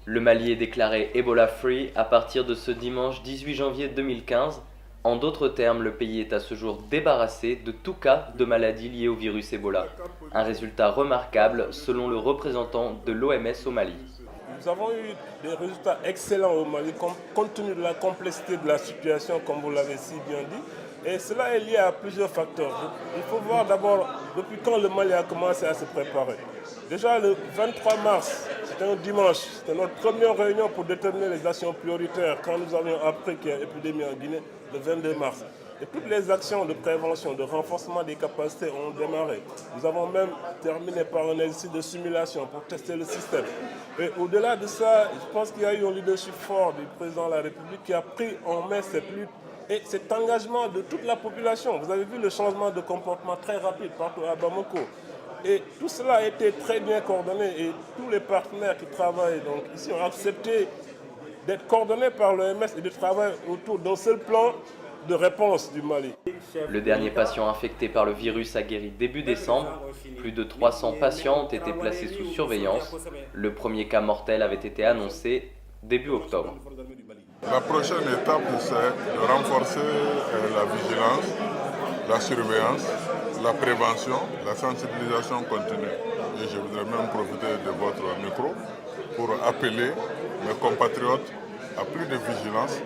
Le Mali est déclaré Ebola Free à partir de ce dimanche 18 janvier 2015. En d'autres termes, le pays est à ce jour débarrassé de tout cas de maladie liée au virus Ebola. Un résultat remarquable selon le représentant de l'OMS au Mali. Nous avons eu des résultats excellents au Mali compte tenu de la complexité de la situation, comme vous l'avez si bien dit. Et cela est lié à plusieurs facteurs. Il faut voir d'abord depuis quand le Mali a commencé à se préparer. Déjà le 23 mars, c'était un dimanche, c'était notre première réunion pour déterminer les actions prioritaires quand nous avions appris qu'il y a une épidémie en Guinée le 22 mars. Et toutes les actions de prévention, de renforcement des capacités ont démarré. Nous avons même terminé par un exercice de simulation pour tester le système. Et au-delà de ça, je pense qu'il y a eu un leadership fort du président de la République qui a pris en main cette lutte et cet engagement de toute la population. Vous avez vu le changement de comportement très rapide partout à Bamako. Et tout cela a été très bien coordonné et tous les partenaires qui travaillent donc, ici ont accepté d'être coordonnés par l'OMS et de travailler autour d'un seul plan de réponse du Mali. Le dernier patient infecté par le virus a guéri début décembre. Plus de 300 patients ont été placés sous surveillance. Le premier cas mortel avait été annoncé début octobre. La prochaine étape, c'est de renforcer la vigilance, la surveillance, la prévention, la sensibilisation continue. Et je voudrais même profiter de votre micro pour appeler mes compatriotes à plus de vigilance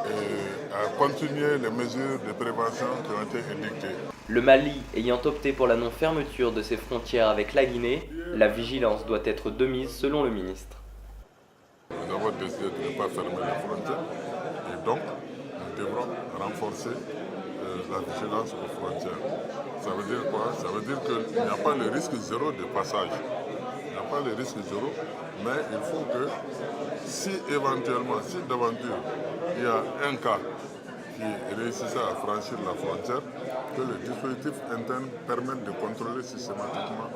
et à continuer les mesures de prévention qui ont été édictées. Le Mali ayant opté pour la non-fermeture de ses frontières avec la Guinée, la vigilance doit être de mise selon le ministre. Nous avons décidé de ne pas fermer les frontières et donc nous devrons renforcer la vigilance aux frontières. Ça veut dire quoi? Ça veut dire qu'il n'y a pas le risque zéro de passage. Il n'y a pas le risque zéro, mais il faut que si éventuellement, si d'aventure, il y a un cas qui réussissait à franchir la frontière, que le dispositif interne permette de contrôler systématiquement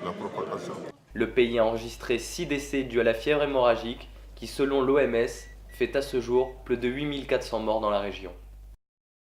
la propagation. Le pays a enregistré 6 décès dus à la fièvre hémorragique qui, selon l'OMS, fait à ce jour plus de 8400 morts dans la région.